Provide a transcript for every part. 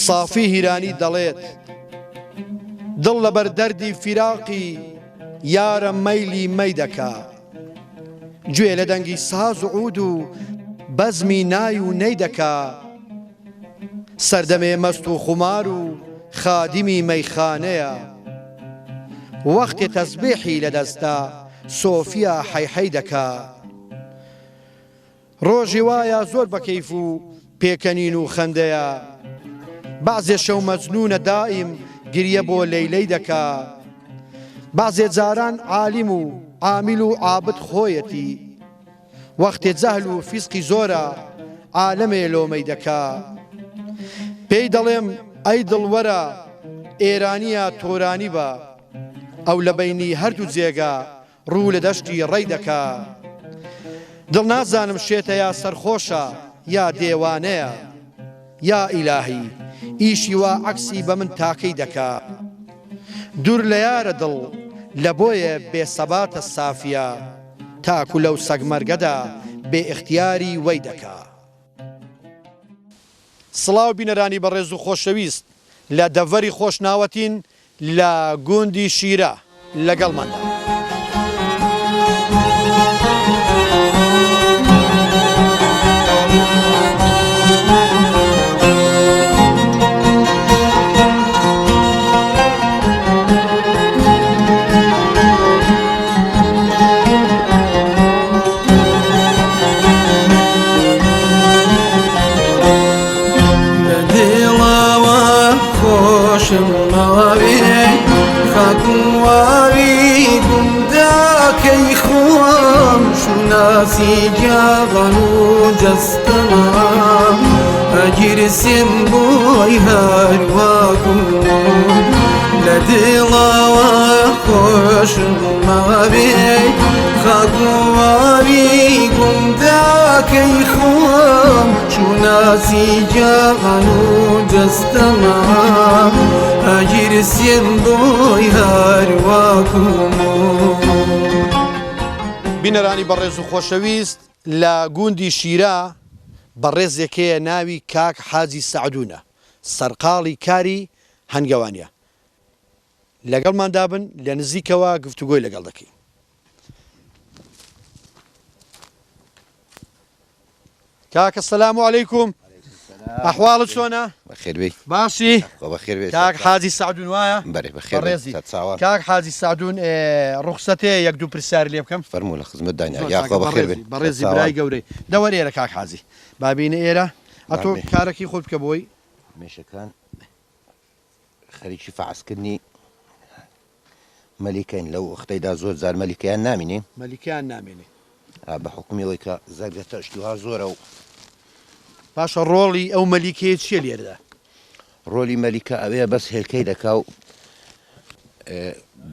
صافی هیرانی دەڵێت دڵ لەبەر دەردی فیراقی یارە مەیلی مەی دەکا گوێ لە دەنگی ساز و عود و بەزمی نای و نەی دەکا سەردەمێ مەست و خومار و خادیمی مەیخانەیە وەختێ تەسبیحی لەدەستا سۆفیا حەیحەی دەکا ڕۆژی وایە زۆر بەکەیف و پێکەنین و خەندەیە بەعزێ شەو مەجنونە دائیم گریە بۆ لەیلەی دەکا بەعزێ جاران عالیم و عامیل و عابد خۆیەتی وەختێ جەهل و فیسقی زۆرە عالەمێ لۆمەی دەکا پێی دەڵێم ئەی دڵوەرە ئێرانیە تۆرانی بە ئەو لە بەینی هەردوو جێگا ڕوو لە دەشتی ڕێی دەکا دڵ نازانم شێتە یا سەرخۆشە یا دێوانەیە یا ئیلاهی ئیشی وا عەکسی بە من تاکەی دەکا دوور لە یارە دڵ لە بۆیە بێسەباتە سافیە تاکو لەو سەگمەرگەدا بێ ئیختیاری وەی دەکا سڵاو بینەرانی بەڕێز و خۆشەویست لە دەڤەری خۆشناوەتین لە گوندی شیرە لەگەڵماندا ناسي جاغن وجستنا أجر سنبوي هارواكم لدلا وخوش ما بي خاكواريكم ذاك يخوام شو ناسي جاغن وجستنا أجر سنبوي هارواكم بینەرانی بەڕێز و خۆشەویست لە گوندی شیرە بەڕێزێکەیە ناوی کاک حاجی سەعدونە سەرقاڵی کاری هەنگەوانیە لەگەڵماندا بن لە نزیکەوە گفتوگۆی لەگەڵ دەکەین کاکە سەلام عەلەیکوم ئەحواڵت چۆنە؟ بەخێر بێ باشی؟ بەخێر بێ کاک حاجی سەعدون وایە؟ بەڵێ بەخێر بەڕێزی چاوان کاک حاجی سەعدون ڕوخسەتەیە یەک دوو پرسیاری لێ بکەم فەرموو لە خزمەتدانیا یاخوا بەخێر بێ بەڕێزی برای گەورەی دەوەرە ئێرە کاک حاجی بابینە ئێرە ئەتۆ کارێکی خۆت بکە بۆی مێشەکان خەریکی فەعسکردنی مەلیکەین لەو وەختەیدا زۆر جار مەلیکەیان نامینێ مەلیکیان نامێنێ بە حکومیەوەی کە زەرگە تەشتوها زۆرە و پاشە ڕۆڵی ئەو مەلیکەیە چیە لێرەدا؟ ڕۆلی مەلیکە ئەوەیە بەس هێلکەی دەکا و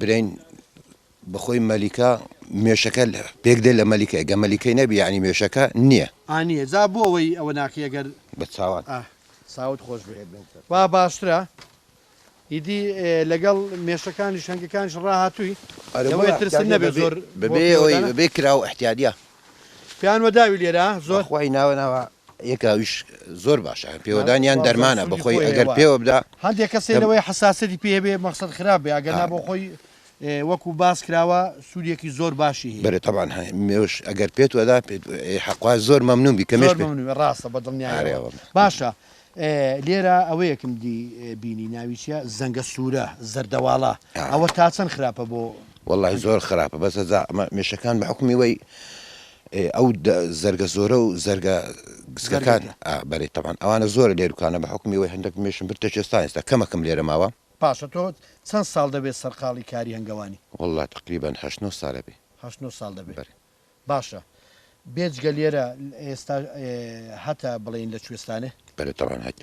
برین بەخۆی مەلیکە مێشەکە پێک دێ لە مەلیکە ئەگە مەلیکەی نەبی یعنی مێشەکە نییە ئانیە جا بۆ ئەوەی ئەوە ناکە ئەگەر بە چاوان ساوت خۆش بێ وا باشترە ئیدی لەگەڵ مێشەکانی شەنگەکانش ڕاهاتووی ئەوەی ترسن نەبێت زۆر بەبێ ئەوەی بەبێ کرا و احتیادیە پیان وەداوی لێرە زۆر خۆی ناوەناوە یەکاویش زۆر باشە پێوەدانیان دەرمانە بەخۆی ئەگەر پێوە بدا هەندێک کەسێنەوەی حساسەتی پێ بێ مەقسەد خراپ بێ ئەگەر نا بۆ خۆی وەکو باس کراوە سوودێکی زۆر باشی هەیە بەرێ تەبان مێوش ئەگەر پێت وەدا حەقوا زۆر مەمنون بی کەمێش ڕاستە بەدڵنیایەوە باشە لێرە ئەوەیەکم بینی ناوی چیە زەنگە سوورە زەردەواڵە ئەوە تا چەند خراپە بۆ وەڵی زۆر خراپە بەسە مێشەکان بە حکومی وەی ئەو زەرگە زۆرە و زەرگە گسکەکان بەرێ تەبان ئەوانە زۆر لێروکانە بە حکومی وەی هەندێک مێشم برتە چێستان ئێستا کەمەکەم لێرە ماوە پاشە تۆ چەند ساڵ دەبێت سەرقاڵی کاری هەنگەوانی وڵات تقریبان 8 ساڵە بێ 8 ساڵ دەبێت باشە بێجگە لێرە ئێستا هەتا بڵێن لە کوێستانێ بەرێ تەبان هەت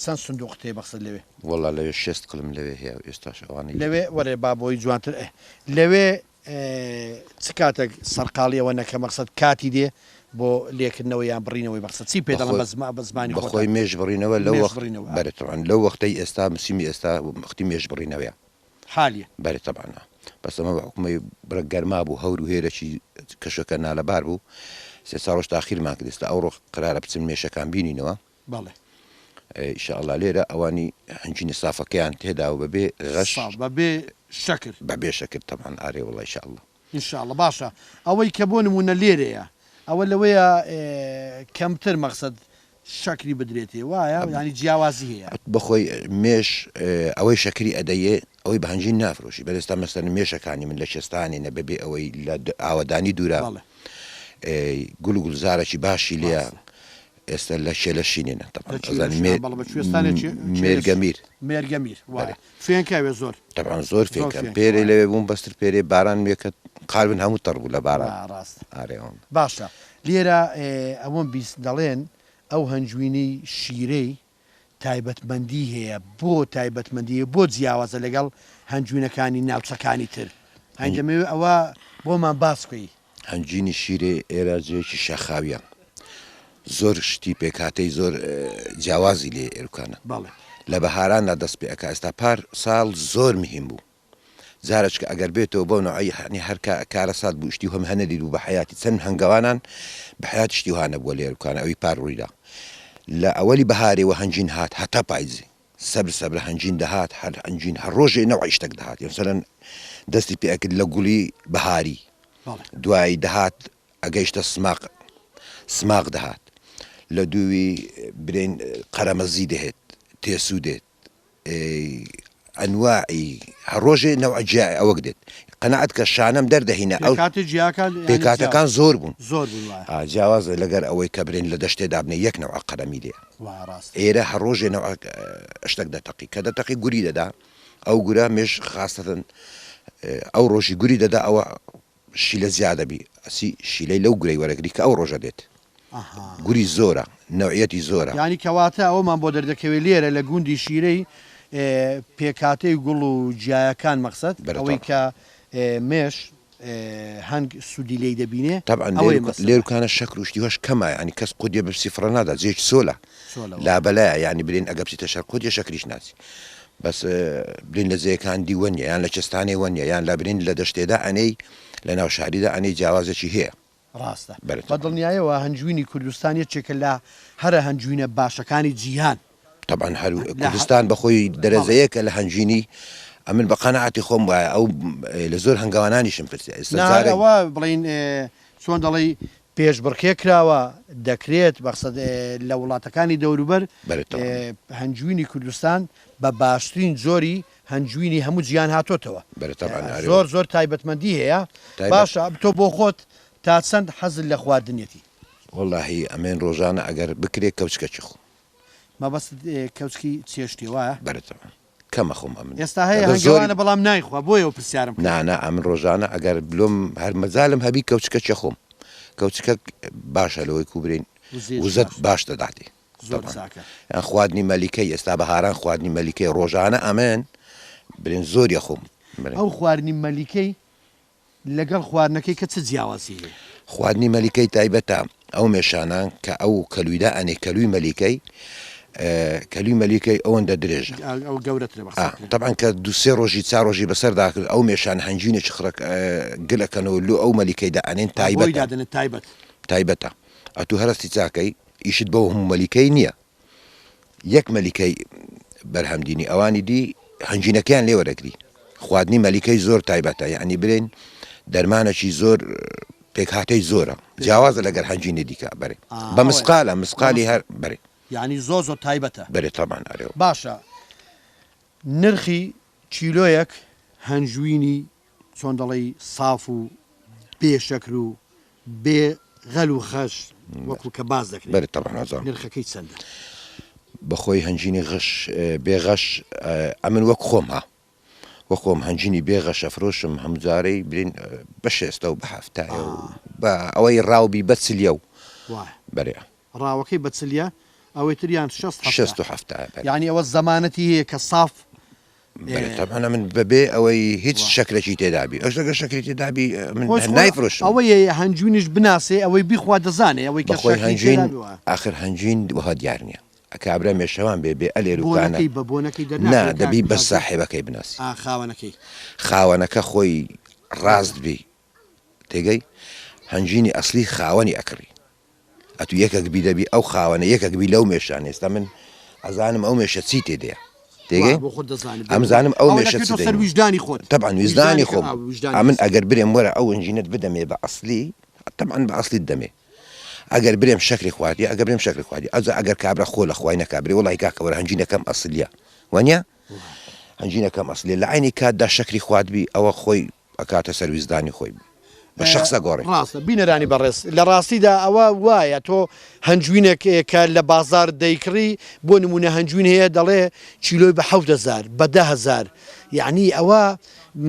چەند سندوق تێ بەخسە لەوێ وڵا لەوێ 6 قلم لەوێ هەیە ئێستاش ئەوانەی لەوێ وەرێ بابۆی جوانتر لەوێ چ کاتێک سەرقاڵیەوە نەکە مەقسەد کاتی دێ بۆ لێکردنەوە یان بڕینەوەی بەخسە چی پێ دەڵێن بە زمانی بەخۆی مێژ بڕینەوە لەو بەرێتەوان لەو وەختەی ئێستا مسیمی ئێستا وەختی مێژ بڕینەوەیە حالیە بەرێتەبانە بەس ئەمە بە حکومەی بڕە گەرما بوو هەور و هێرەی کەشەکە نالەبار بوو 3 ساڵ ڕۆژ تاخیرمان کرد ئێستا ئەوڕۆ قرارە بچن مێشەکان بینینەوە بەڵێ ئینشاءڵڵا لێرە ئەوانی هەنجینی سافەکەیان تێدا و بەبێ غەش بەبێ شەکر بەبێ شەکر تەمان ئارێ وڵی ئینشاءڵڵا ئینشاءڵڵا باشە ئەوەی کە بۆ نمونە لێرەیە ئەوە لەوەیە کەمتر مەقسەد شەکری بدرێتێ وایە ینی جیاوازی هەیە بخۆی مێش ئەوەی شەکری ئەدەیە ئەوەی بە هەنجین نافرۆشی بەدەستا مەسەر مێشەکانی من لە چێستانی نە بەبێ ئەوەی لە ئاوەدانی دوورە گول و گولزارێکی باشی لێە ئێستا لە شێلە شینێنە مێرگەمیر مێرگەمیر فێنکاوێ زۆر تەبان زۆر فێنکەم پێرێ لەوێ بووم بەستر پێرێ باران وێکە قالبن هەموو تەڕ بوو لە باران ڕاست ئارێەوەم باشە لێرە ئەوەم بیست دەڵێن ئەو هەنجوینی شیرەی تایبەتمەندی هەیە بۆ تایبەتمەندی بۆ جیاوازە لەگەڵ هەنجوینەکانی ناوچەکانی تر هەنجەمەوێ ئەوە بۆمان باسکەی هەنجینی شیرێ ئێرە جێکی شەخاویە زۆر شتی پێکاتەی زۆر جیاوازی لێ ئێرکانە لە بەهاراندا دەست پێ ئەکا ئێستا پار ساڵ زۆر مهم بوو جارێککە ئەگەر بێتەوە بۆ نوعی هەنی هەر کارە سات بوو شتی هەم هەنەدی و بە حیاتی چەند هەنگەوانان بە حیاتی شتی هانە بووە لێرکانە ئەوی پار ڕوویدا لە ئەوەلی بەهارێەوە هەنجین هات هەتا پایزی سەبر هەنجین دەهات هەر هەنجین هەر ڕۆژێ نەوەی شتێک دەهات یسەرەن دەستی پێکرد لە گوڵی بەهاری دوایی دەهات ئەگەیشتە سماق دەهات لە دووی برێن قەرەمەزی دەهێت تێسوو دێت ئەنواعی هەر ڕۆژێ نەوە جیای ئەوەک دێت قەنەعەت کە شانەم دەردەهینە ئەو پێکاتەکان زۆر بوون جیاوازە لەگەر ئەوەی کە برێن لە دەشتێدا بنێ یەک نەوە قەرەمی لێ ئێرە هەر ڕۆژێ نەوە شتێک دەتەقی کە دەتەقی گوری دەدا ئەو گورە مێش خاستەن ئەو ڕۆژی گوری دەدا ئەوە شیلە زیادەبی ئەسی شیلەی لەو گورەی وەرەگری کە ئەو ڕۆژە دێت گوری زۆرە نەوعەتی زۆرە ینی کەواتە ئەومان بۆ دەردەکەوێت لێرە لە گوندی شیرەی پێکاتەی گوڵ و جیایەکان مەقسەد ئەوەی کە مێش هەنگ سوودی لی دەبینێ لێرکانە شەکر و شتیوەش کەمە ینی کەس قودیە بە سیفرە نادا جێک سۆلە لابەلایە ینی برێن ئەگە بچیتە شەر قودیە شەکریش ناچی بەس برین لە جێیەکان دیوەنیە یان لە چستانی وەنیە یان لە برین لە دەشتێدا ئەنەی لە ناو شاریدا ئەنەی جیاوازێکی هەیە ڕاستە بە دڵنیایەوە هەنجوینی کوردستانی چێکە لە هەرە هەنجوینە باشەکانی جیهان طبعا هەر کوردستان بەخۆی دەرەزەیەکە لە هەنجینی ئەمن بە قەنەعەتی خۆم وایە ئەو لە زۆر هەنگاوانانیشم پرسیە ئەوە بڵین چۆن دەڵی پێشبڕکێ کراوە دەکرێت بەخسەد لە وڵاتەکانی دەوروبەر هەنجوینی کوردستان بە باشترین زۆری هەنجوینی هەموو جیان هاتۆتەوە زۆر تایبەتمەندی هەیە باشە تۆ بۆ خۆت تا چەند حەزت لە خواردنێتی وەڵاهی ئەمێن ڕۆژانە ئەگەر بکرێت کەوچکەچی خۆ مەبەست کەوچکی چێشتی وایە بەرەوە کەمە خۆم ئەمن ئێستا هەیە هەنگاوانە بەڵام نایخوا بۆیەوە پرسیارم نانا ئەمن ڕۆژانە ئەگەر بلۆم هەر مەزالم هەبی کەوچکە چە خۆم کەوچکە باشە لەوەی کوبرین وزت باش دەداتی خواردنی مەلیکەی ئێستا بەهاران خواردنی مەلیکەی ڕۆژانە ئەمن برین زۆریە خۆم ئەو خواردنی مەلیکەی لەگەڵ خواردنەکەی کە چ جیاوازی خواردنی مەلیکەی تایبەتە ئەو مێشانان کە ئەو کەلویدا ئەنێ کەلووی مەلیکەی کەلووی مەلیکەی ئەوەندە درێژە طبعا کە دوسێ ڕۆژی چا ڕۆژی بەسەردا کرد ئەو مێشان هەنجینێکی خڕک گلەکەنەوە لو ئەو مەلیکەیدا ئەنێن تایبەتە ئەتو هەرستی چاکەی ئیشت بەو هەموو مەلیکەی نییە یەک مەلیکەی بەرهەمدینی ئەوانی دی هەنجینەکەیان لێ وەرەگری خواردنی مەلیکەی زۆر تایبەتە یعنی برێن دەرمانێکی زۆر پێکهاتەی زۆرە جیاوازە لەگەر هەنجینە دیکە بەرێ بە مسقالی هەر بەرێ یعنی زۆر تایبەتە بەرێ تەمان ئەرێەوە باشە نرخی چیلۆیەک هەنجوینی چۆن دەڵی ساف و بێشەکر و بێ غەل و خەش وەکو کە باز دەکرێت بەرێ تەمان نرخەکەی چەندە بەخۆی هەنجینی غەش بێغەش ئەمن وەک خۆم ها وەخۆم هەنجینی بێغەش ئەفرۆشم هەمجارەی برین بە شێستە و بە هەفتایە و بە ئەوەی ڕاوبی بە چلیە و بەرێ ڕاوەکەی بە چلیە ئەوەی تریان 6 یعنی ئەوە زەمانەتی هەیە کە ساف طبعا من بەبێ ئەوەی هیچ شەکرێکی تێدابی ئەوش لەگە شەکری تێدابی من نایفرۆشم ئەوەی هەنجوینیش بناسێ ئەوەی بیخوا دەزانێ ئەوەی کە هەنجین ئاخر هەنجین وها دیار نییە ئەکابرا مێشەوان بێ ئەلێروکانە نا دەبی بە ساحێبەکەی بناسی خاوەنەکە خۆی ڕاست بی تێگەی هەنجینی ئەسلی خاوەنی ئەکڕی ئەتو یەکێک بی دەبی ئەو خاوەنە یەکێک بی لەو مێشان ئێستا من ئەزانم ئەو مێشە چی تێدەیە بۆ خۆت دەزانیت ئەمزانم ئەو مێشە دەکرێتەوە سەر ویژدانی خۆت طبعا ویزدانی خۆم وجدانی ئەمن ئەگەر برێم وەرە ئەو ئەنجینەت بدەمێ بە ئەسلی طبعا بە ئەسلی دەمێ ئەگەر برێم شەکری خواردی ئەگەر برێم شەکری خواردی ئەگەر کابرا خۆ لە خوای نەکابرێ وڵی کاکەوەرە هەنجینەکەم ئەسلیە وانە هەنجینەکەم ئەسلی لە عینی کاتدا شەکری خواردبی ئەوە خۆی ئەکاتە سەر ویزدانی خۆی بە شخصە گۆڕی ڕاستە بینەرانی بەڕێز لە ڕاستیدا ئەوە وایە تۆ هەنجوینێک کە لە بازار دەیکڕی بۆ نمونە هەنجوین هەیە دەڵێ چیلۆی بە 1000 بە 10,000 یعنی ئەوە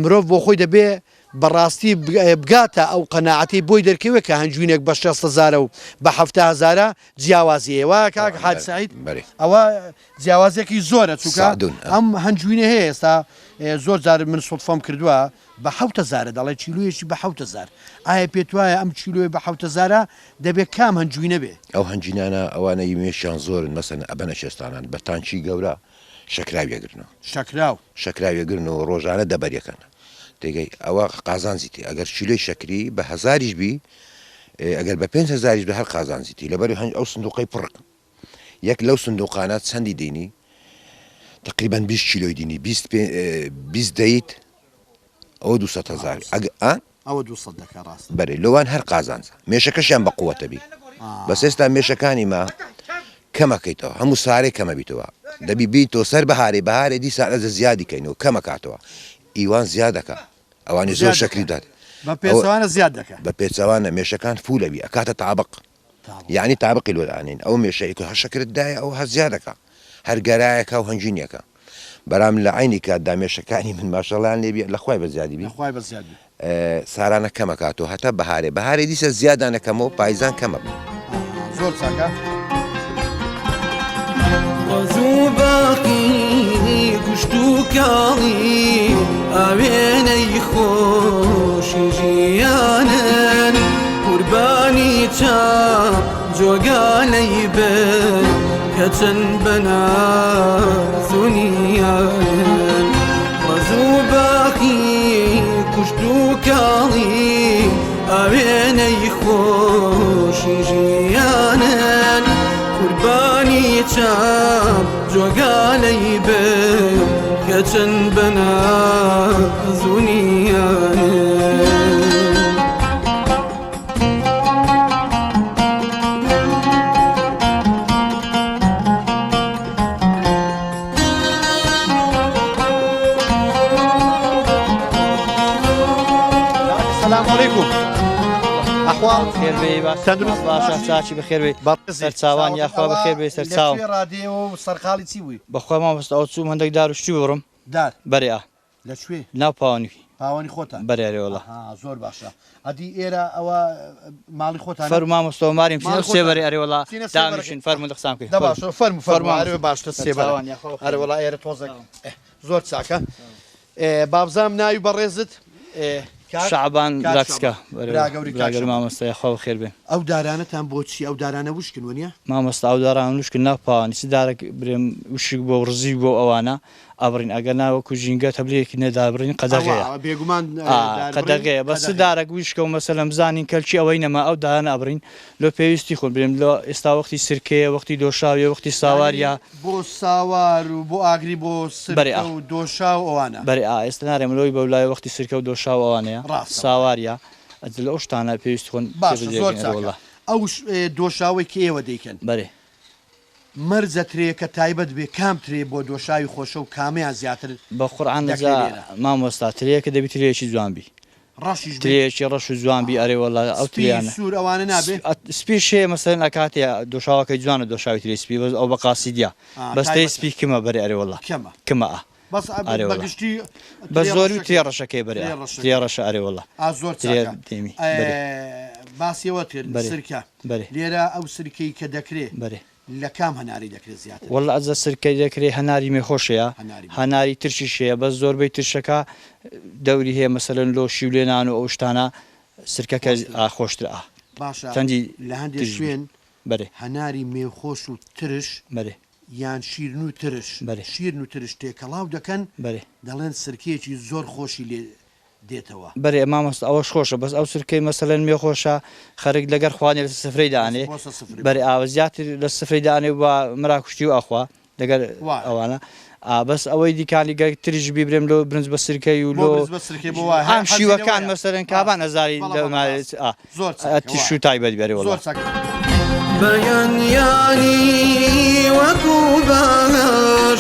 مرۆڤ بۆ خۆی دەبێ بەڕاستی بگاتە ئەو قەناعەتی بۆی دەرکەوێت کە هەنجوینێک بە 6,000 و بە 7,000 جیاوازیەوە کاک حاج سعید ئەوە جیاوازێکی زۆرە چووکە ئەم هەنجوینە هەیە ئێستا زۆر جار من سوڵفەم کردووە بە 7,000 دەڵێ چیلویەکی بە 7,000 ئایا پێت وایە ئەم چیلوێ بە 7,000 دەبێت کام هەنجوینە بێ ئەو هەنجینانە ئەوانەی مێشیان زۆرن مەسەن ئەبەنە شێستانان بە تانچی گەورە شەکراویەگرنەوە شەکراویەگرن و ڕۆژانە دەبەریەکەن تێگەی ئەوە قازانزیتی ئەگەر چیلۆی شەکری بە 1000 بی ئەگەر بە 5,000 بە هەر قازانزیتی لەبەری ئەو سندوقی پڕ یەک لەو سندوقانات چەندی دێنی تقریبا 20 کیلۆی دینی 20 دەیت ئەوە 200,000 ئەوە 200 دەکە ڕاست بەرێ لەوان هەر قازانزە مێشەکەشیان بە قووەتە بی بەس ئێستا مێشەکانی ما کەمەکەیتەوە هەموو سارێک کەمە بیتەوە دەبی بیتەوە سەر بەهارێ دی سارەزە زیادی کەینەوە کەمەکاتەوە ئیوان زیاد دەکە ئەوانی زۆر شەکری داد بە پێچەوانە زیاد دەکە بە پێچەوانە مێشەکان فولەبی ئەکاتە تابق یعنی تابقی لۆدانین ئەو مێشەیە هە شەکرددایە ئەو هە زیادەکە هەر گەرایەکە و هەنجینیەکە بەرام لە عینی کاتدا مێشەکانی من ماشەڵیان لێبی لەخوای بە زیادی بی سارانە کەمەکاتەوە هەتا بەهارێ دیسە زیادانەکەمەوە پایزان کەمە زۆر چاکە وەزوو باقی کوشت و کاڵی ئاوێنەی خۆشی ژیانن قوربانی چاو جۆگانەی بن کە چەند بەنازونیانن وەزوو باقی کوشت و کاڵی ئاوێنەی خۆشی ژیانن قوربانی چاو جۆگانەی بن کە چەند بەنازونیانن السلام علیکم ئەحوال خێر بێ تەندروست باشە چاچی بەخێر بێ سەرچاوان یاخوا بەخێر بێ سەرچاوم ڕادیۆ و سەرخاڵی چی بووی بەخوا مامۆستا ئەو چووم هەندێک دار و شتی بڕم دار بەرێ لەکوێ ناو پاوانی پاوانی خۆتان بەرێرێوەڵە زۆر باشە ئەدی ئێرە ئەوە ماڵی خۆتان فەرمو مامۆستا ماریم سێبەری ئەرێوەڵا دامشین فەرمو قسام کرد باشە فەرمو باشتە سێبەر هەروەڵا ئێرە تۆزە زۆر چاکە بابزام ناوی بەڕێزت شعبان راکسکە براگەر مامۆستا یاخوا بەخێر بێ ئەو دارانەتان بۆچی ئەو دارانە وشکن وەنیە مامۆستا ئەو داران وشکن ناو پاوانی چ دارێک برێم وشک بۆ ڕزی بۆ ئەوانە ئەبڕین ئەگەر ناوەکو ژینگە تەبلەیەکی نەدابڕین قەدەغەیە بێگومان قەدەغەیە بەس دارێک وشکە و مەسەلەم زانین کەلکی ئەوەی نەما ئەو دارانە ئەبڕین لۆ پێویستی خۆن برێم لە ئێستا وەختی سرکەیە وەختی دۆشاویە وەختی ساواریە بۆ ساوار و بۆ ئاگری بۆ سرکە و دۆشا و ئەوانە بەرێ ئێستا نارێم لۆی بەولای وەختی سرکە و دۆشا و ئەوانەیە ساواریە لە ئەو شتانە پێویستی خۆن ئەو دۆشاوی کە ئێوە دەیکەن بەرێ مەرجە ترێکە تایبەت بێ کام ترێ بۆ دۆشاوی خۆشە و کامیان زیاتر بە قورعان مامۆستا ترەیەکە دەبی ترێکی جوانبی ترێکی ڕەش و جوانبی ئەرێوەڵا ئەو تریانە سوور ئەوانە نابێ سپی شێ مەسەن ئەکاتێ دۆشاوەکەی جوانە دۆشاوی ترێ سپی ئەو بە قاسیدیا بەستەی سپی کمە بەرێ ئەرێوەڵا کمە بە زۆری تێ ڕەشەکەی بەرێ تێ ڕەشە ئەرێوەڵا زۆر دێمی باسیەوە کرد سرکە لێرە ئەو سرکەی کە دەکرێت لە کام هەناری دەکرێت زیاتر وەڵ ئەجە سرکەی دەکرێت هەناری مێخۆشەیە هەناری ترشیشەیە بەس زۆربەی ترشەکە دەوری هەیە مەسەلەن لۆ شیولێنان و ئەو شتانە سرکەکە خۆشترە باشە چەندی لە هەندێک شوێن بەرێ هەناری مێخۆش و ترش بەرێ یان شیرن و ترش شیرن و ترش تێکەڵاو دەکەن دەڵێن سرکەیەکی زۆر خۆشی لێ دێتەوە بەرێ مامۆستا ئەوەش خۆشە بەس ئەو سرکەی مەسەلەن مێخۆشە خەرک لەگەر خوانێ لە سفرەی دانێ بەرێ ئاوە زیاتر لە سفرەی دانێ بە مراکوشتی و ئاخوا لەگەر ئەوانە بەس ئەوەی دیکانی گەر تریش بیبرێم لۆ برنج بە سرکەی و لۆ ئەم شیوەکان مەسەرەن کابان ئەزاری تیش و تایبەت بێرێ وەڵڵا بەیانیانی وەکو بەهار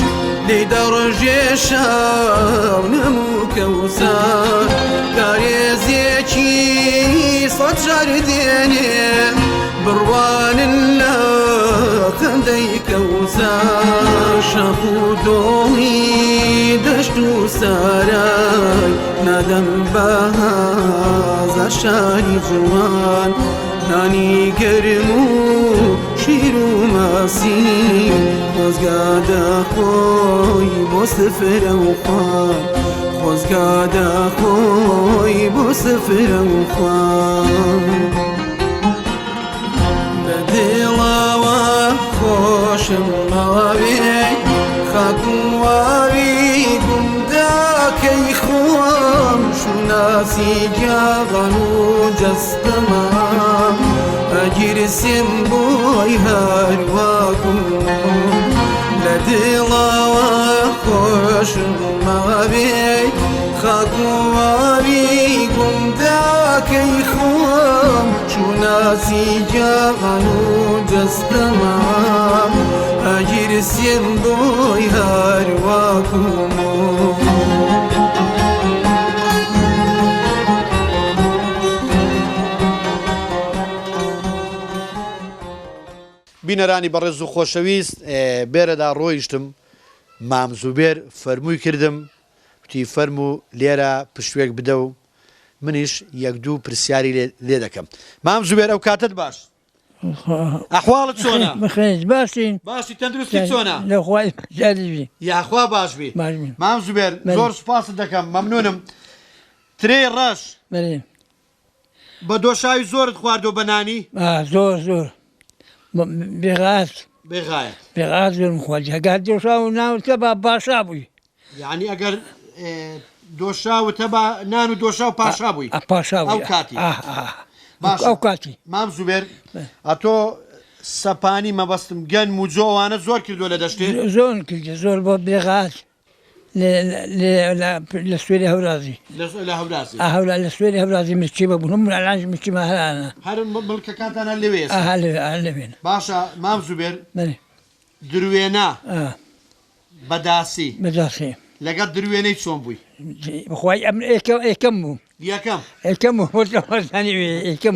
لێ دەڕژێ شاو نەموو کەوسار کارێزێکی سەد جار دێنێ بڕوانن لە خەندەی کەوسار شەق و دۆڵی دەشت و سارای نادەم بەهازە شاری جوان نانی گەرم و شیر و ماسی خۆزگادە خۆی بۆ سفرە و خوان خۆزگادە خۆی بۆ سفرە و خوان بە دڵەوە خۆشم ماوێ خاک و واوی گونداکەی خۆم شوناسی گیاغان و جەستەما ئەگیرسێن بۆی هەرواکم لە دڵەوە خۆشم ماوێ خاک و واوی گونداکەی خۆم شوناسی گیاغان و جەستەما ئەگیرسێن بۆی هەرواکم بینەرانی بەڕێز و خۆشەویست بێرەدا ڕۆیشتم مام زوبێر فەرمووی کردم وتی فەرموو لێرە پشتێک بدە و منیش یەک دوو پرسیاری لێ دەکەم مام زوبێر ئەو کاتت باش ئەحواڵت چۆنە بەخێر باشین باشی تەندروستی چۆنە لەخوای جادیبی یاخوا باش بی مام زوبێر زۆر سوپاست دەکەم مەمنونم ترێ ڕەش بە دۆشاوی زۆرت خواردۆ بەنانی زۆر زۆر بێغات بێغایە بێغات زۆرم خواردی هەگات دۆشا و ناوتە بە باشا بووی یعنی ئەگەر دۆشاوتە بە نان و دۆشا و پاشا بووی پاشا ئەو کاتی ئەو کاتی مام زوبێر ئەتۆ سەپانی مەبەستم گەنم و جۆوانە زۆر کردو لە دەشتێ زۆر کردی زۆر بۆ بێغات لە سوێری هەورازی لە هەورازی هەولا لە سوێری هەورازی مچی بە بوون لەلاژ مچیمە هەرانە هەر مڵکەکانتانە لەوێ لەوێن باشە مام زوبێر دروێنە بەداسی لەگەڵ دروێنەی چۆن بووی بخوای ئەم ئێکەم بوو ئێکەم ئێکەم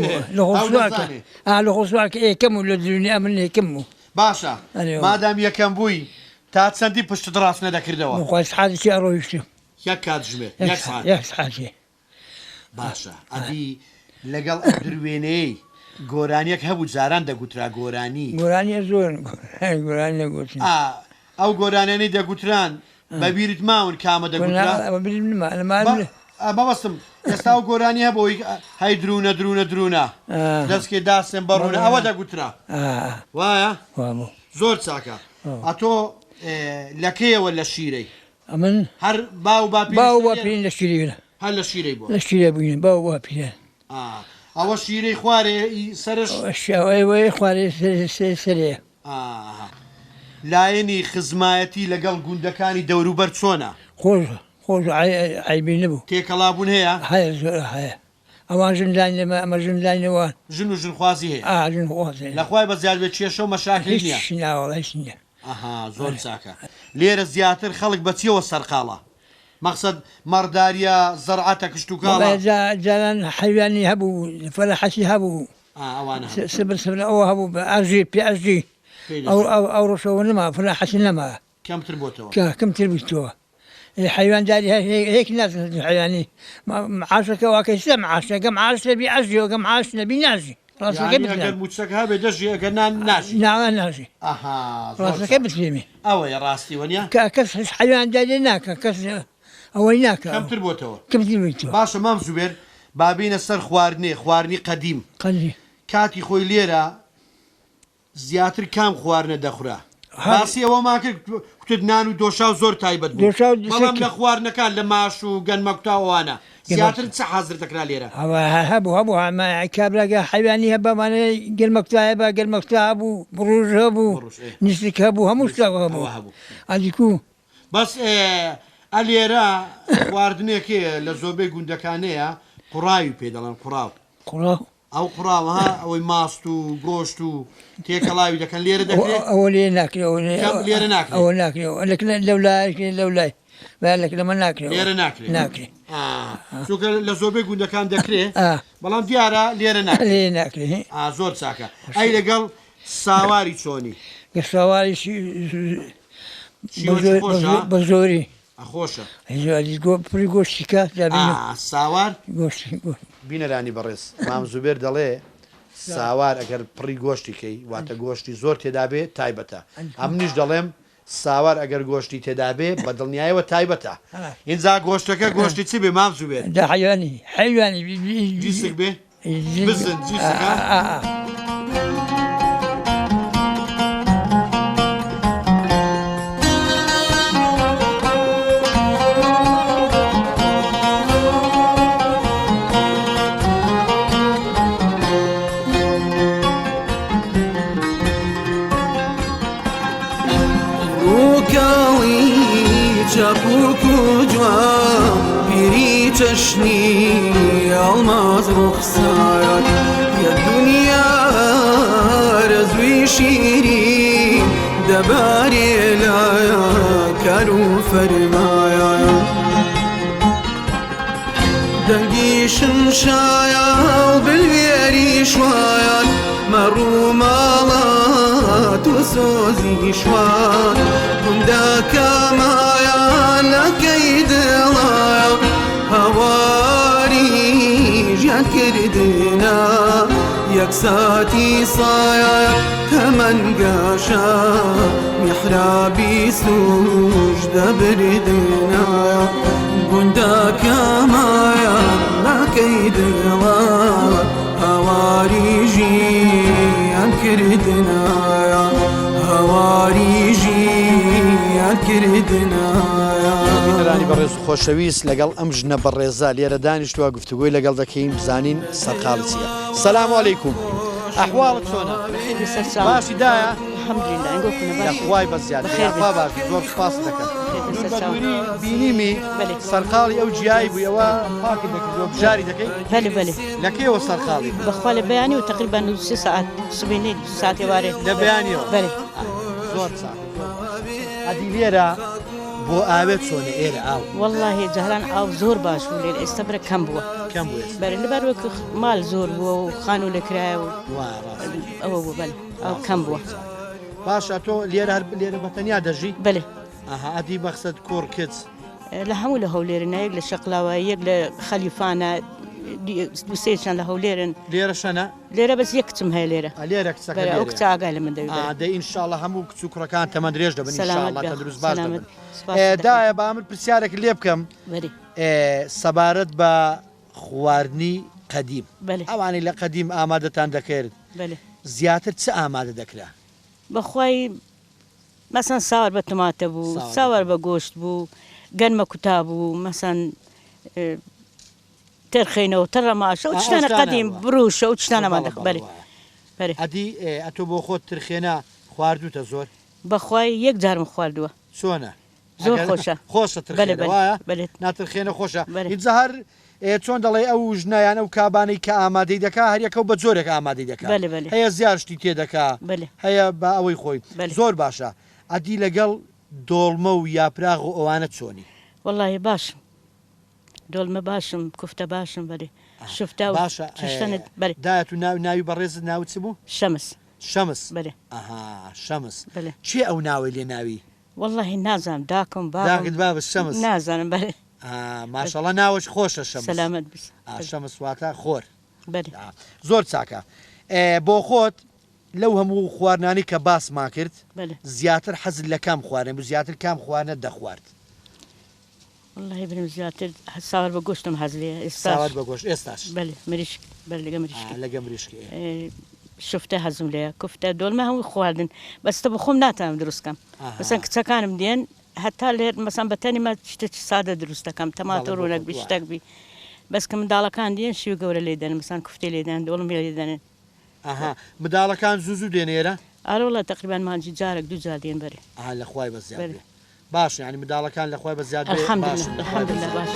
لە خۆسواکە ئێکەم و لە درونی ئەمن ئێکەم بوو باشە مادام یەکەم بووی تا چەندی پشت ڕاست نەدەکردەوە خۆی سعادێکی ئەڕۆیشتم یەک کات ژمێر یەک سعاتی باشە ئەدی لەگەڵ ئەم دروێنەی گۆرانیەک هەبوو جاران دەگوترا گۆرانی گۆرانی زۆر گۆرانی نەگوتن ئەو گۆرانانەی دەگوتران بەبیرت ماون کامە دەگوترا مەبەستم ئێستا و گۆرانی هەبەوەی هەی درونە دەستکێ داستێن بەڕوونە ئەوە دەگوترا وایە زۆر چاکە ئەتۆ لەکەیەوە لە شیرەی ئەمن هەر باو باپین لە شیرە هەر لە شیرەی بوو لە شیرە بووین باو باپیان ئەوە شیرەی خوارێ سەرش شێوەی خوارێ سەرەیە لایەنی خزمایەتی لەگەڵ گوندەکانی دەوروبەر چۆنە خۆش عیبی نەبوو تێکەڵابوون هەیە هەیە زۆر هەیە ئەوان ژندان لێمە ئەمە ژندانەوە ژن و ژنخوازی هەیە ژنخوازی لەخوای بە زیاد بێت کێشە و مەشاکل نییە ناوەڵی نییە زۆر چاکە لێرە زیاتر خەڵک بەچیەوە سەرقاڵە مەقسەد مەڕداریە زەرعەتە کشتتوکاڵە جاران حیوانی هەبوو فەرەحەتی هەبوو سبر ئەوە هەبوو بە ئەژی پێژی ئەو ڕۆژەوە نەما فەرەحەتی نەما کەمتر بۆتەوە کەمتر بوویتەوە حیوانداری هەیەک نازن حیوانی معاشەکە واکەی سێ معاشەکە معاش لەبی ئەژیەوەکە معاش نەبی ناژی ڕاستەکە موچەکە هەبێ دەژی ئەگەر ناشی ناوە ناژی ڕاستەکە بسلێمی ئەوەیە ڕاستی وەنیە کەس حیوانداری ناکە کەس ئەوەی ناکە کەمتر بۆتەوە کەمتر بوویتەوە باشە مام زوبێر بابینە سەر خواردنی قەدیم کاتی خۆی لێرە زیاتر کام خواردنە دەخورا باسی ئەوەمان کرد کوتت نان و دۆشا و زۆر تایبەت بوو بەڵام لە خواردنەکان لە ماش و گەنمە کوتاوانە زیاتر چ حەزر دەکرا لێرە هەبوو کابراگە حیوانی هەبمانە گەلمەکتا هەبە گەلمەکتا هەبوو بڕۆژ هەبوو نیستێک هەبوو هەموو شتا هەبوو ئەدیکو بەس ئەلێرە خواردنێکی لە زۆربەی گوندەکانەیە قوڕاوی پێ دەڵێن قوڕاو ئەو قوڕاوەها ئەوەی ماست و گۆشت و تێکەڵاوی دەکەن لێرە دەکرێت ئەوە لێ ناکرێت لێرە ناکرێت ئەوە ناکرێت لەولای بالك لما ناكله ليرة ناكله چونکە لە زۆربەی گوندەکان دەکرێت بەڵام دیارە لێرە ناکرێ زۆر چاکە ئەی لەگەڵ ساواری چۆنی ساواری بە زۆری خۆشە پڕی گۆشتی کات ساوار گۆشتی بینەرانی بەڕێز مام زوبێر دەڵێ ساوار ئەگەر پڕی گۆشتی کەی واتە گۆشتی زۆر تێدا بێ تایبەتە ئەم نیش دەڵێم ساوار ئەگەر گۆشتی تێدا بێ بە دڵنیایەوە تایبەتە ئینجا گۆشتەکە گۆشتی چی بێ مام زوبێر حیوانی جیسک بێ بزن جیسکە چشنی الماس رخسار یا دنیا رزوی شیری دباری لایا کرو فرمایا دنگی شمشایا و بالویری شوایا مرو مالات و سوزی شوان کندا کمایا نکید لایا هواری جان کردنا یک ساتی صایا تمن قاشا محرابی سوجد بردنا گندا کمایا نکید لا هواری جان کردنا هواری جان کردنا بینەرانی بەڕێز و خۆشەویست لەگەڵ ئەم ژنە بەڕێزە لێرە دانیشتووە گفتوگوی لەگەڵ دەکەین بزانین سەرقاڵ چییە. سەلام عەلەیکوم ئەحواڵت چۆنە؟ باشی دایە؟ خوای بەزیاد خوا باش زۆر سپاس دەکەم. بینیمی سەرقاڵی ئەو جیایی بوو ئەوە پاکی دەکردەوە بژاری دەکەی؟ بله لەکەیەوە سەرقاڵی؟ بەخوا لە بەیانی و تقریبا 3 ساعت سبینەی ساعتی وارێ لە بەیانیەوە؟ بله زۆر چاک. ئەدی لێرە بۆ ئاوێت چۆنە ئێرە ئاو؟ والله جەهران ئاو زۆر باش بوو لێرە ئێستا برە کەم بووە بەرە لەبەر وەکو مال زۆر بووە و خان و لەکرایە و ئەوە بوو بەل ئەو کەم بووە. باشە تۆ لێرە هەر لێرە بەتەنیا دەژی؟ بله ئەدی بەخسەت کۆڕ کچ لە هەموو لە هەولێرن یەک لە شەقلاوە یەک لە خەلیفانە دووسێشان لە هەولێرن لێرە شەنە؟ لێرە بەس یەک کچم هەیە لێرە لێرە کچەکە ئەو کچ ئاگای لە من دەوێت دەی ئینشاڵڵە هەموو کچ و کوڕەکان تەمەند درێژ دەبن ئینشاڵڵە تەندروست باش دەبن. دایە با من پرسیارێک لێ بکەم سەبارەت بە خواردنی قەدیم ئەوانەی لە قەدیم ئامادەتان دەکرد زیاتر چ ئامادە دەکرا؟ بەخوای مەسەن ساوار بە تۆماتە بوو ساوار بە گۆشت بوو گەنمە کوتا بوو مەسەن ترخینەوە تەڕە ماشە و شتانە قەدیم بروشە و شتانەمان دەخ بەێ ئەدی ئەتۆ بۆ خۆت ترخێنە خواردوتە زۆر؟ بەخوای یەک جارم خواردووە چۆنە؟ زۆر خۆشە خۆشە ترخێنەوەە ناترخێنە خۆشە هیچ هەر چۆن دەڵێ ئەو ژنایان ئەو کابانەی کە ئامادەی دەکا هەریەکە بە جۆرێک ئامادەی دەکات هەیە زیارشتی تێدەکا هەیە بە ئەوەی خۆی زۆر باشە. ئەدی لەگەڵ دۆڵمە و یاپراغ و ئەوانە چۆنی؟ وەڵی باشم دۆڵمە باشم کوفتە باشم بەێ شفتە باشە دایەت و ناوی بەڕێزت ناوت چ بوو؟ شەمس شەمس بەێ شەمس چێ ئەو ناوی لێ ناوی؟ والله نازانم داکەم باگت بابە شەمس نازانم بەێ ماشەڵە ناوەش خۆشە شەمس سەلامەت شەمس واتە خۆر بەێ زۆر چاکە. بۆ خۆت لەو هەموو خواردنانی کە باسمان کرد زیاتر حەزت لە کام خواردن زیاتر کام خواردنە دەخوارد؟ والله برم زیاتر ساوار بە گۆشتم حەز لێ ساوار بە گۆشت ئێستاش؟ بەێ مریشک بەر لەگە مریشک لەگە مریشکی شفتە هەزم لەیە کوفتە دۆڵمە هەمووی خواردن بەستە بە خۆم ناتوانم دروستکەم مەسەن کچەکانم دێن هەتا لێر مەسەن بەتەنی مە شتێکی سادە دروست دەکەم تەماتۆ ڕوونەک بی شتێک بی بەس کە منداڵەکان دێن شیو گەورە لێ دەن مەسەن کوفتەی لێ دەن دۆڵم لێ دەنن منداڵەکان زوو دێنێرە ئارۆڵە تقریبان مانجی جارێک دوو جار دێن بەرێ لە خوای بە زیاد باش ینی منداڵەکان لە خوای بە زیاد الحەمدولله باش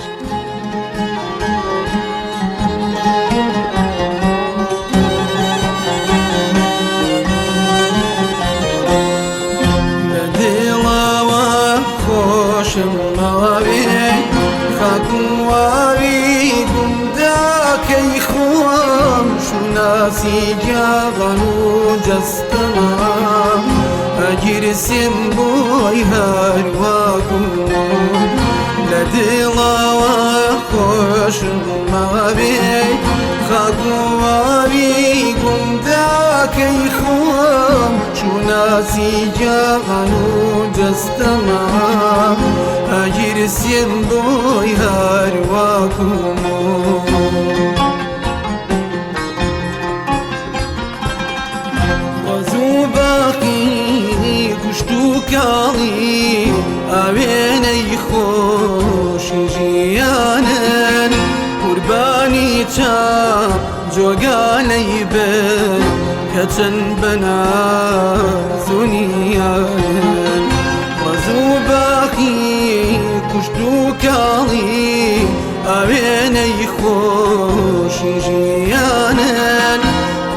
شماوي خاكواوي قمداكي خوام شناسي جاغنو جستنا أجير سنبوي هارواكم لديلا وخوش ماوي خاكواوي قمداكي خوام شناسي جاغنو جستنا أجير سيندوي هارواكم غزو باقي كشتو كالي أبيني خوش جيانا قرباني تا جوغاني بن كتن بنا زنيانا غزو باقي كشتو كالي أبيني خوش جيانا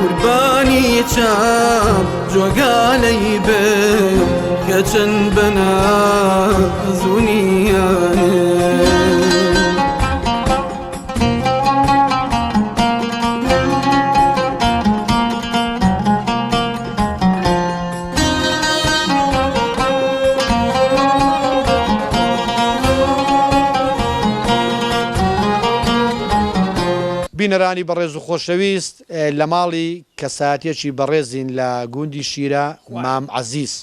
قرباني تاب جوغالي بن كتن بنا زنيانا بینەرانی بەڕێز و خۆشەویست لە ماڵی کەساتێکی بەڕێزین لە گوندی شیرە مام عەزیز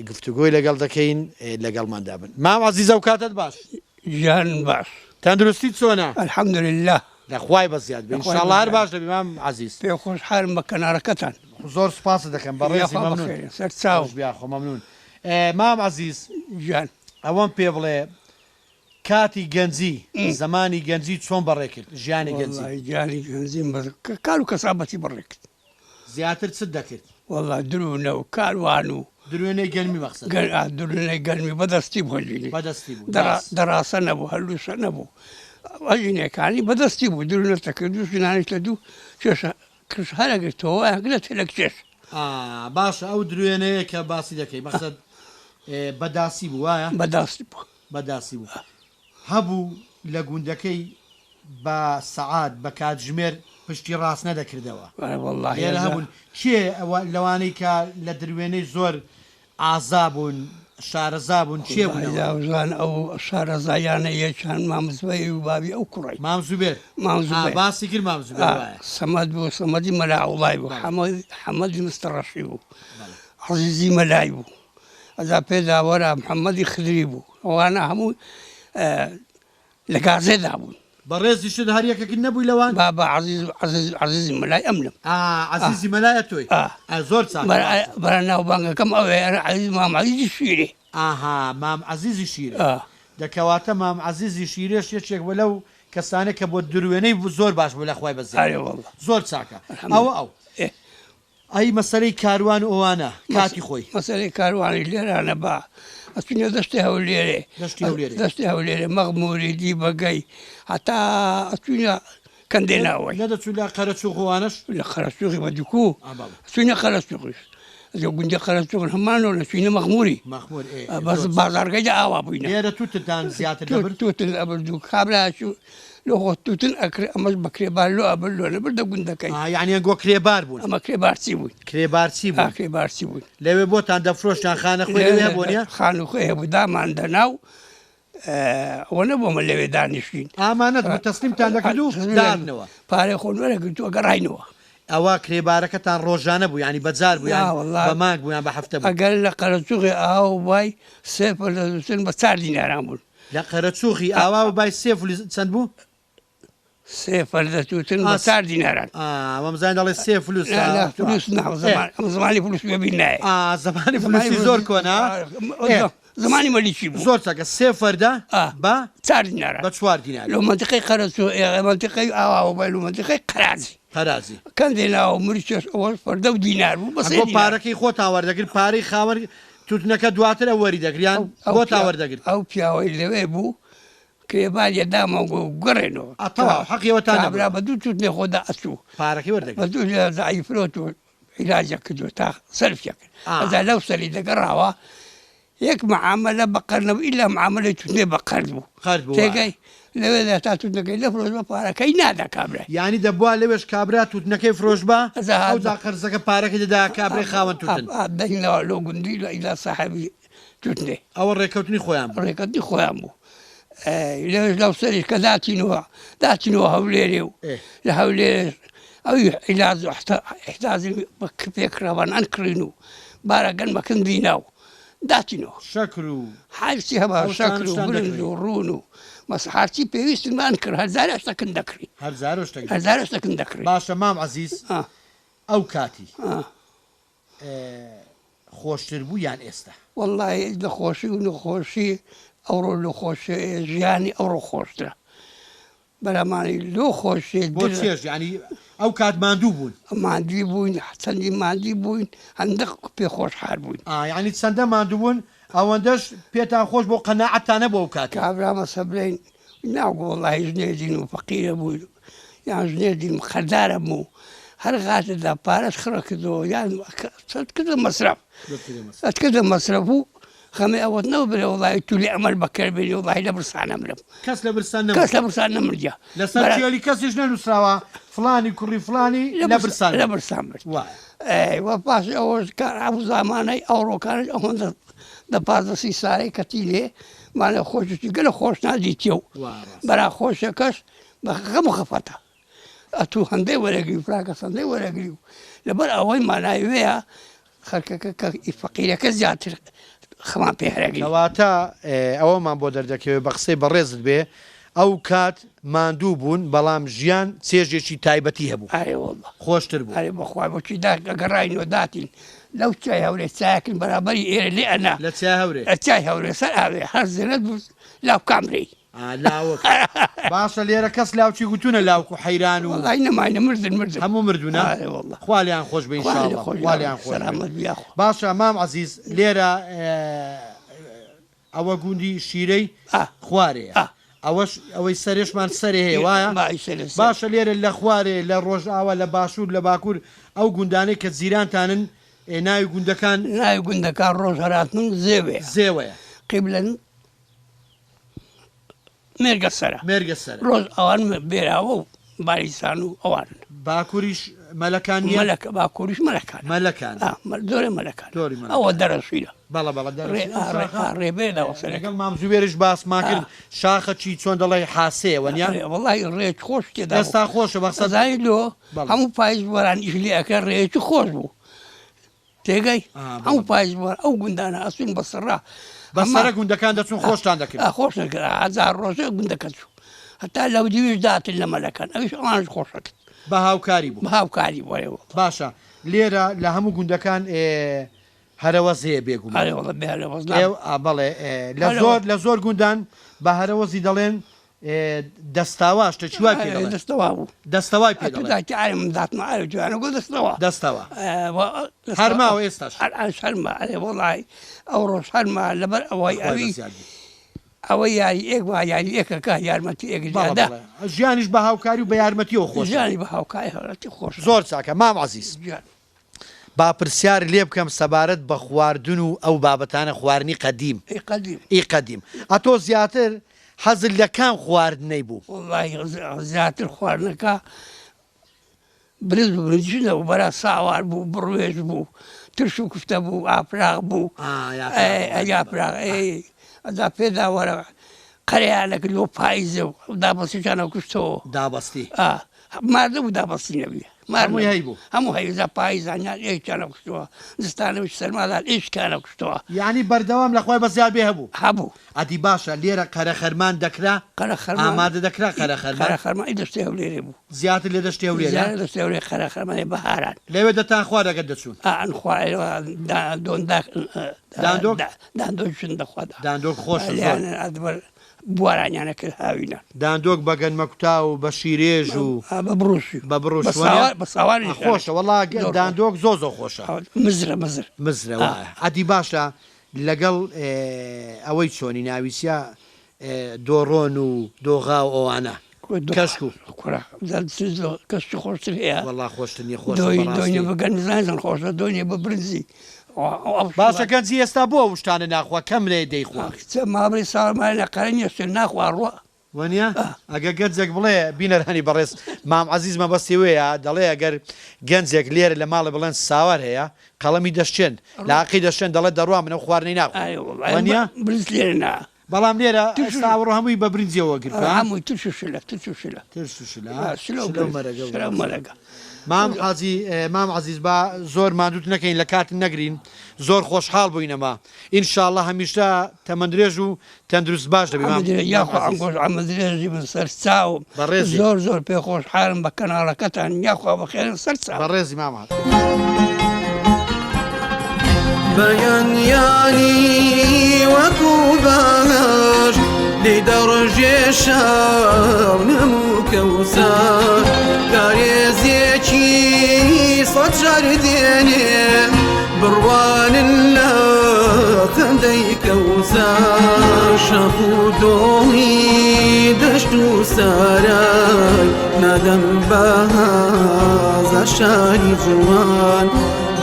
گفتوگۆی لەگەڵ دەکەین لەگەڵماندا بن مام عەزیز ئەو کاتت باش جان باش تەندروستی چۆنە الحەمدولله لەخوای بەزیاد بێ ئینشاڵڵا هەر باش دەبی مام عەزیز پێ خۆشحالم بە کەنارەکەتان زۆر سوپاس دەکەم بەڕێزی مەمنون سەر چاو خۆ مەمنون مام عەزیز جان ئەوەم پێ بڵێ کاتی گەنجی زمانی گەنجی چۆن بەڕێ کرد ژیانی گەنجی جانی گەنجیم کار و کەسابەتی بڕێ کرد زیاتر چت دەکرد والله درونە و کاروان و درێنەی گەرمی مەخسەد درونەی گەرمی بەدەستی بۆژینی بەدەستی بوو دەڕاستە نەبوو هەلووسە نەبوو ئەژینەکانی بەدەستی بوو درونەتەکە دوو ژنانێک لە دوو کێشە کش هەرەگرتەوە هەگرێت لە کێش باشە ئەو درێنەیە کە باسی دەکەی مەخسەد بەداسی بوو وایە بەداسی بوو بەداسی بوو هەبوو لە گوندەکەی بە سەعات بە کاتژمێر پشتی ڕاست نەدەکردەوە والله هەبوون کێ لەوانەی کە لە دروێنەی زۆر ئازا بوون شارەزا بوون کێ بوون ئەو شارەزایانە یەکیان مامزبەی و بابی ئەو کوڕی مامزوبێر باسی کرد مامزوبێر سەمەد بوو سەمەدی مەلاوڵای بوو حەمەدی مستەڕەشی بوو عەزیزی مەلای بوو ئەجا پێداوەرە محەممەدی خدری بوو ئەوانە هەموو لە گازێدا بوون بەڕێزی شت هەر یەکەکە نەبووی لەوان بابا عەزیزی مەلای ئەمنم عەزیزی مەلایە تۆی زۆر بەرە ناوبانگەکەم ئەوێ عەزیز مام عەزیزی شیرێ مام عەزیزی شیرە دەکەواتە مام عەزیزی شیرێش یەکێک بە لەو کەسانە کە بۆ دروێنەی زۆر باش بوو لە خوای بەزێ زۆر چاکە ئەو ئەی مەسەرەی کاروان و ئەوانە کاتی خۆی مەسەرەی کاروانی لێرانە با ئەچونێ دەشتی هەولێرێ دەشتی هەولێرێ مەغموری دیبەگەی هەتا ئەچونە کەندێناوەی نەدەچوو لە قەرەچووخۆوانش لە خەرەچووخی بەدوکو ئەچونە خەرەچووخیش گوندی خەرەچووخن هەمانەوە لە چوینە مەغموری بەس بازارگەیدا ئاوا بووینە لێرە تووتتان زیاتر تووتن ئەبردوو کابراچوو لە خۆ تووتن ئەکرێ ئەمەش بە کرێبار لۆ ئەبەر لۆ لەبەر دە گوندەکەی یعنی گۆ کرێبار بوون ئەمە کرێبارچی بوون کرێبارچی بوون کرێبارچی بوون لەوێ بۆتان دەفرۆشتان خانە خۆی لەوێ بوونیە خان و خۆی هەبوو دامان دەناو ئەوە نەبوومە لەوێ دانیشتین ئامانەت تەسلیمتان دەکرد و دانەوە پارەی خۆن وەرەگرتووە گەڕاینەوە ئەوە کرێبارەکەتان ڕۆژانە بوو ینی بەجار بوو بە مانگ بوویان بە هەفتە بوو ئەگەر لە قەرەچووخی ئاوا و بای سێفە لە دووسن بە 4 دیناران بوون لە قەرەچووخی ئاوا و بای سێف چەند بوو سێفەر دەتوتن بە 4 دیناران مەمزان دەڵێ 3 فلوس لا فلوس ناو زمانی فلوس ببین نایە زمانی فلوسی زۆر کۆنا زمانی مەلیکی بوو زۆر چاکە 3 فەردا بە 4 دیناران بە 4 دینار لەو منتقەی قەرەسوو منتقەی ئاوا لەو منتقەی قەرازی کەم دێناوە مریچەش ئەوە فەردە و دینار بوو بەس بۆ پارەکەی خۆ تاوەردەگرت پارەی خاوەر توتنەکە دواتر ئەوەری دەگریان بۆ تاوەردەگرت ئەو پیاوەی لەوێ بوو کرێباریە دامە گەڕێنەوە حەقیەوەتان برا بە دوو توتنێ خۆدا ئەچوو پارەکەی وەردەگرت بە دوو زعیفرۆت و عیلاجە کردو تا سەرفیە کرد ئەدا لەو سەری دەگەڕاوە یەک معاملە بە قەرنەوە ئیلا معاملەی توتنێ بە قەرد بوو تێگەی لەوێدا تا توتنەکەی لە فرۆش بە پارەکەی نادا کابرای یعنی دەبووە لەوێش کابرا توتنەکەی فرۆش بە ئەودا قەرزەکە پارەکەی دەدا کابرای خاوەن توتن دەینەوە لەو گوندی لە ئیلا ساحەبی توتنێ ئەوە ڕێکەوتنی خۆیان ڕێکەوتنی خۆیان بوو لەوێش لەو سەریش کە داچینەوە هەولێرێ و لە هەولێر ئەوی عیلاج احتیاجی بە پێکراوانان کڕین و بارەگەن بەکەن دیناو داچینەوە شەکر و هەرچی هەبا شەکر و برنج و ڕوون و مەسحارچی پێویستمان کرد هەرزارشتەکن دەکری هەرزارشتەکن دەکری باشە مام عەزیز ئەو کاتی خۆشتر بوو یان ئێستا وەڵڵی لە خۆشی و نەخۆشی ئەوڕۆ لە خۆشی ژیانی ئەوڕۆ خۆشترە بەرامانی لۆ خۆشی بۆ چێژ ینی ئەو کات ماندوو بوون ماندوی بووین چەندی ماندی بووین هەندە پێ خۆشحال بووین ینی چەندە ماندوو بوون ئەوەندەش پێتان خۆش بۆ قەناعەتانە بۆ ئەو کات کابرامە سەبرین ناوگۆ وەڵڵی ژنێدین و فەقیرە بووین یان ژنێدین خەردارە بوو هەر غاتدا پارەش خڕە کردەوە یان کردە مەسرەف ئەتکردە مەسرەف و خەمێ ئەوەت نەوە برێ وڵی تولی ئەمەل بەکەربێنی وڵی لە برسانە مرم کەس لە برسان نەمردیا لەسەر چێلی کەسیش نەنووسراوە فلانی کوڕی فلانی لە برسان مرد وە پاش ئەوەش کار هەموو زمانەی ئەوڕۆکانش ئەوەندە دە 15 ساڵەی کەتی لێ مانە خۆشی گەلە خۆش نادیتیە و بەرا خۆشەکەش بە غەم و خەفەتە ئەتوو هەندەی وەرەگری و فراکەس هەندەی وەرەگری و لەبەر ئەوەی مانای وەیە خەرکەکە کە فەقیرەکە زیاتر خەمان پێهرەگری کەواتە ئەوەمان بۆ دەردەکەوێت بە قسەی بەڕێزت بێ ئەو کات ماندوو بوون بەڵام ژیان چێژێکی تایبەتی هەبوو خۆشتر بوو بەخوای بۆچی گەڕاینەوە داتین لەو چای هەورێ چایەکن بەرابەری ئێرە لێ ئەنا لە چای هەورێ چای هەورێ سەر ئاوێ هەر زێنەت بوو لاو کامرەی باشە لێرە کەس لاوچی گوتونە لاوکو حەیران و نەماینە مردن هەموو مردوونە خوالیان خۆش بە ئینشاڵڵا خوالیان خۆش باشە مام عەزیز لێرە ئەوە گوندی شیرەی خوارێ ئەوەی سەرێشمان سەرێ هەیە وایە باشە لێرە لە خوارێ لە ڕۆژئاوە لە باشوور لە باکوور ئەو گوندانەی کە زیرانتانن ناوی گوندەکان ڕۆژ هەراتن زێوەیە قیبلەن مێرگە سەرە ڕۆژ ئەوان بێراوە و باریسان و ئەوان باکووریش مەلەکان باکووریش مەلەکان زۆرە مەلەکان ئەوە دەرەشیرە ڕێبێداوە لەگەڵ مامزوێرش باسمان کرد شاخەچی چۆن دەڵی حاسەیەوە وەڵی ڕێک خۆش تێدا ئێستا خۆشە بەسەزای لۆ هەموو پایش وەران ئیشلی ئەەکە ڕێکی خۆش بوو تێگەی هەموو پایش وەر ئەو گوندانە ئەسوین بەسەڕا بەسەرە گوندەکان دەچون خۆشتان دەکرد خۆش نەکرد هەزار ڕۆژە گوندەکە چوو هەتا لەو دیویش داتن لە مەلەکان ئەوش ئەوانش خۆشەکرد بە هاوکاری بوو باشە لێرە لە هەموو گوندەکان هەرەوەز هەیە بێگومان بەڵێ لە زۆر گوندان بە هەرەوەزی دەڵێن دەستاوا شتێکی وای پێ دەستەوا بوو دەستەوای پێ من داتمە جوانە گۆ دەستەوە هەرماوە ئێستاش هەرما وەڵی ئەو ڕۆژ هەرما لەبەر ئەوەی ئەوە یاری ئێک وا یاری ئێکەکە یارمەتی ئێکدا ژیانیش بە هاوکاری و بە یارمەتیەوە خۆش ژیانی بە هاوکاری هەڵەتی خۆش زۆر چاکە مام عەزیز با پرسیار لێ بکەم سەبارەت بە خواردن و ئەو بابەتانە خواردنی قەدیم قەدیم ئەتۆ زیاتر حەزت لە کام خواردنەی بوو زیاتر خواردنەکە برنج برنجینەوە بەرا ساوار بوو بڕوێژ بوو ترش و کوفتە بوو ئاپراغ بوو یاپراغ ئەدا پێدا وەرە قەرەیانەکە لۆ پاییزە و دابەستیشانە کوشتەوە دابەستی ماردە بوو دابەستی نەبیە هەمووی هەیبوو هەموو هەیزە پاییزانیان ئێکیانە کوشتووە زستانەوەی سەرمادان ئیشکانە کوشتووە یعنی بەردەوام لە خۆی بەزیاد بێ هەبوو هەبوو ئەدی باشە لێرە قەرە خەرمان دەکرا قەرە خەرمان ئامادە دەکرا قەرە خەرمان خەرمانی دەشتێ هەولێرێ بوو زیاتر لێ دەشتێ و لێرە زیاتر دەشتێ هەولێ قەرە خەرمانی بەهاران لەوێ دەتان خوا دەگەت دەچوون ئەن خوایەوە داندۆکشن دەخوادا داندۆک خۆشە ئەدبەر بوارانیانە کرد هاوینە داندۆک بە گەنمەکوتا و بە شیرێژ و بە بڕوشی بە بڕۆژ بە ساواری خۆشە وەڵا داندۆک زۆ خۆشە مزرە مزرەوە ئەدی باشە لەگەڵ ئەوەی چۆنی ناویسیا دۆڕۆن و دۆغا و ئەوانە کەشک و کەشتی خۆشتر هەیە وەڵا خۆشتنی خۆش دۆینە بەگەن نزانزان خۆشە دۆینێ بە برنجی باشە گەنجی ئێستا بۆ شتانە ناخوا کەم لێ دەیخوا مابری ساڵمانە قەرەنیە شتێن ناخوا ڕوە وانە ئەگە گەنجێک بڵێ بینەرانی بەڕێز مام عزیز مەبەستی وەیە دەڵێ ئەگەر گەنجێک لێرە لە ماڵە بڵێن ساوار هەیە قەڵەمی دەشتێن لاقی دەشتێن دەڵێ دەڕوا منە خواردنی ناخوانە برنج لێرە بەڵام لێرە ئێستاوەڕ هەمووی بە برنجەوە گرت هەمووی ترشلە مەرەگە مام عزیز با زۆر مادووت نەکەین لە کات نەگرین زۆر خۆشحاڵ بووینەما ئینشاءڵڵا هەمیشە تەمەندرێژ و تەندروست باش دەبێت ئەمەدرێژی من سەر چاوم زۆر پێ خۆشحالم بە کەناڵەکەتان یاخوا بەخێرن سەر چاو بەڕێزی مامان بەیانیانی وەکو باش لێ دەڕژێ شاو نەموو کەوسار کارێزیەکی سەد شار دێنێ بڕوانن لە خەندەی کەوسار شەق و دۆڵی دەشت و سارای نادەم بەهازە شاری جوان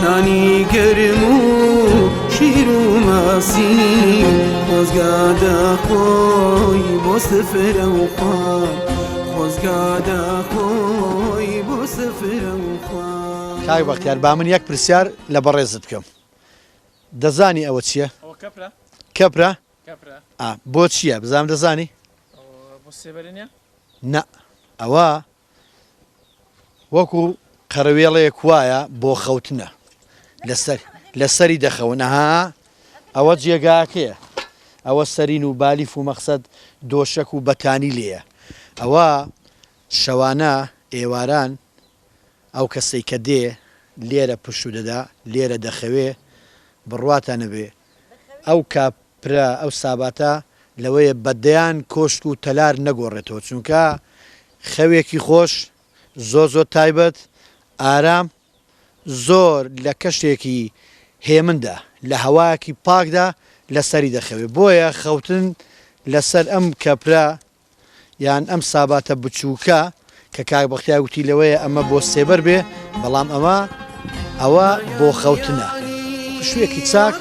نانی گەرم و شیر و ماسی خۆزگادە خۆی بۆ سفرە و خوان خۆزگادە خۆی بۆ سفرە و خوان کاک بەختیار با من یەک پرسیار لە بەڕێزت بکەم دەزانی ئەوە چییە؟ کەپرە؟ بۆ چییە؟ بزانم دەزانی؟ نە ئەوە وەکو قەرەوێڵەیەک وایە بۆ خەوتنە لەسەری دەخەونەها ئەوە جێگاکەیە ئەوە سەرین و بالیف و مەقسەد دۆشک و بەتانی لێیە ئەوە شەوانە ئێواران ئەو کەسەی کە دێ لێرە پشت دەدا لێرە دەخەوێ بڕواتانە بێ ئەو کاپرا ئەو ساباتە لەوەیە بەدەیان کۆشت و تەلار نەگۆڕێتەوە چونکە خەوێکی خۆش زۆر تایبەت ئارام زۆر لە کەشتێکی هێمندا لە هەوایەکی پاکدا لەسەری دەخەوێت بۆیە خەوتن لەسەر ئەم کەپرا یان ئەم ساباتە بچووکە کە کاک بەختیار گوتی لەوەیە ئەمە بۆ سێبەر بێ بەڵام ئەوە بۆ خەوتنە شوێکی چاک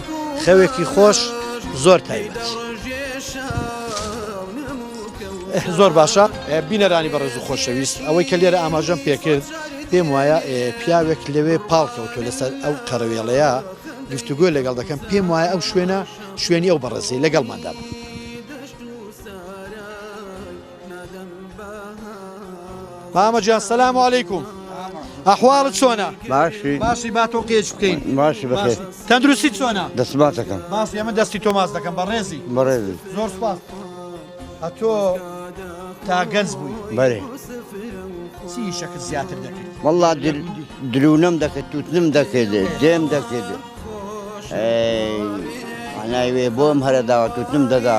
خەوێکی خۆش زۆر تایبەت زۆر باشە بینەرانی بەڕێز و خۆشەویست ئەوەی کە لێرە ئاماژەم پێکرد پێم وایە پیاوێک لەوێ پاڵکەوتۆ لەسەر ئەو قەرەوێڵەیە گفتوگۆی لەگەڵ دەکەم پێم وایە ئەو شوێنە شوێنی ئەو بەڕێزەی لەگەڵماندا بن مامەجان سەلام عەلەیکوم ئەحواڵت چۆنە؟ باشی با تۆ قێچ بکەین باشی بەخێر تەندروستی چۆنە؟ دەسبات دەکەم باش ئێمە دەستی تۆماس دەکەم بەڕێزی زۆر سوپاس ئەتۆ تا گەنج بووی بەێ چی شەکت زیاتر دەکرد؟ وەڵا درونەم دەکرد توتنم دەکرد دێم دەکرد ناوێ بۆم هەرە داوە توتنم دەدا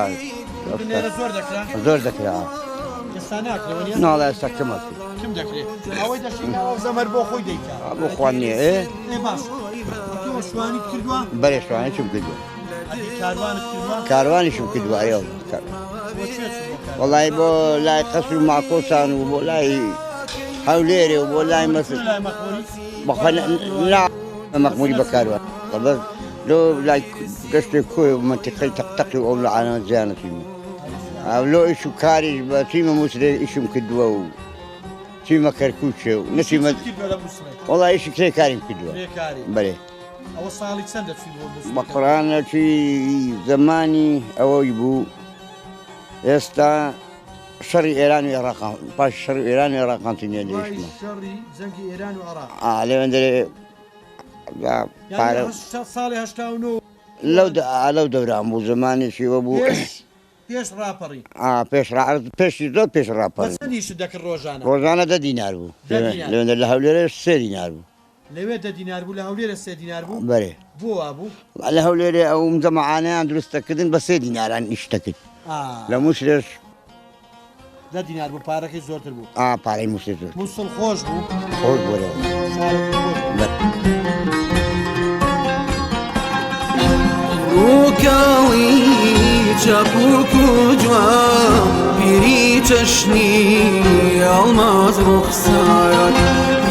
زۆر دەکرا ناڵە ئێستا کەمەکرد ئەوەی دەشین زەمەر بۆ خۆی دەیکات بۆ خوانیە شوانی کردووە؟ بەێ شوانیشم کردووە کاروانت کردووە؟ کاروانیشم کردووە وەڵی بۆ لای قەسر و ماکۆسان و بۆ لای هەولێرێ و بۆ لای مەسر مەخموری بە کاروان لۆ لای گەشتێک کۆی و منتیقەی تەقتەقی و ئەو لە عالەمە زیانەتی لۆ ئیش و کاریش بە تیمە مووسێ ئیشم کردووە و تیمە کەرکووچێ و نەتیمە وەڵی ئیشی کرێ کاریم کردووە بەێ ئەوە ساڵی چەندە بە قڕانەکی زەمانی ئەوەی بوو ئێستا شەڕی ئێران و عێراق پاش شەڕ ئێران و عێراقان تینێ دێشتمە شەڕی زەنگی ئێران و عێراق لەوێندەرێ ساڵی هەشتا لەو دەوران بوو زمانێکی وە بوو پێش ڕاپەڕی پێشی زۆر پێش ڕاپەڕی چەندیش دەکرد ڕۆژانە ڕۆژانە 10 دینار بوو لەوێندە لە هەولێرە 3 دینار بوو لەوێ 10 دینار بوو لە هەولێرە 3 دینار بوو بەێ بۆ وابوو لە هەولێرێ ئەو جەمەعانەیان دروستەکردن بە 3 دیناران ئیشتەکرد لە مووسێش 10 دینار بوو پارەکەی زۆرتر بوو پارەی مووسێ زۆر مووسڵ خۆش بوو خۆش بۆ ڕووکاڵی چاپوک و جوان پیری چەشنی ئەڵماز ڕوخسار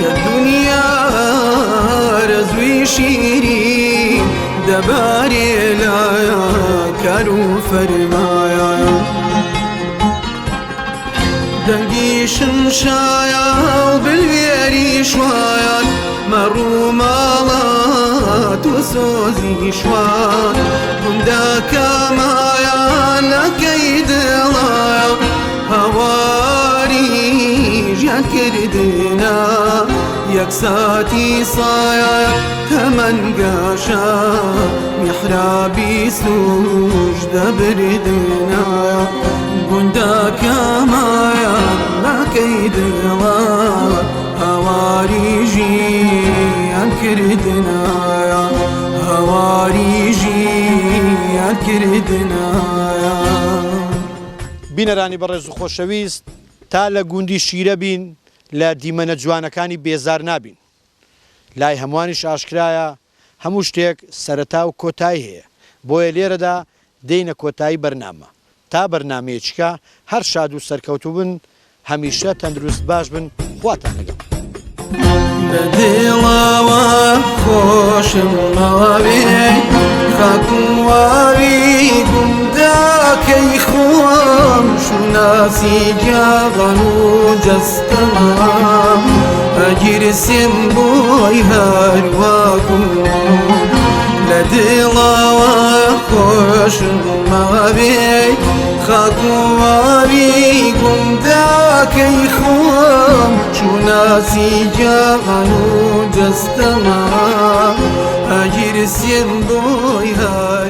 یە دنیا رەزوی شیری دەبارێ لایە کار و فەرمایە دەنگی شمشایە بلوێری شوایان مەڕوو ماڵات و سۆزی شوان گوندەکەمایان لەکەی دڵایە هەواری ژیانکردنە یەک ساتی سایە تەمەنگەشە میحرابی سوش دەبردنە گوندەکەمایان لەکەی دڵە هەواری ژیانکردنایە هەواری ژیانکردنایە بینەرانی بەڕێز و خۆشەویست تا لە گوندی شیرە بین لە دیمەنە جوانەکانی بێزار نابین لای هەمووانیش ئاشکرایە هەموو شتێک سەرەتا و کۆتایی هەیە بۆیە لێرەدا دێینە کۆتایی بەرنامە تا بەرنامەیەکە هەر شاد و سەرکەوتوو بن هەمیشە تەندروست باش بن خواتان لەگەڵ لە دڵەوە خۆشم ماوێ خاکم واوی گوندەکەی خۆم شوناسی جاغەن و جەستەما ئەگیرسێم بۆی هەرواکم لە دڵەوە خۆشم ماوێ خاکم واوی گوندەکەی خۆم شوناسی جاغەن و جەستەما ئەگیرسێم بۆی هەر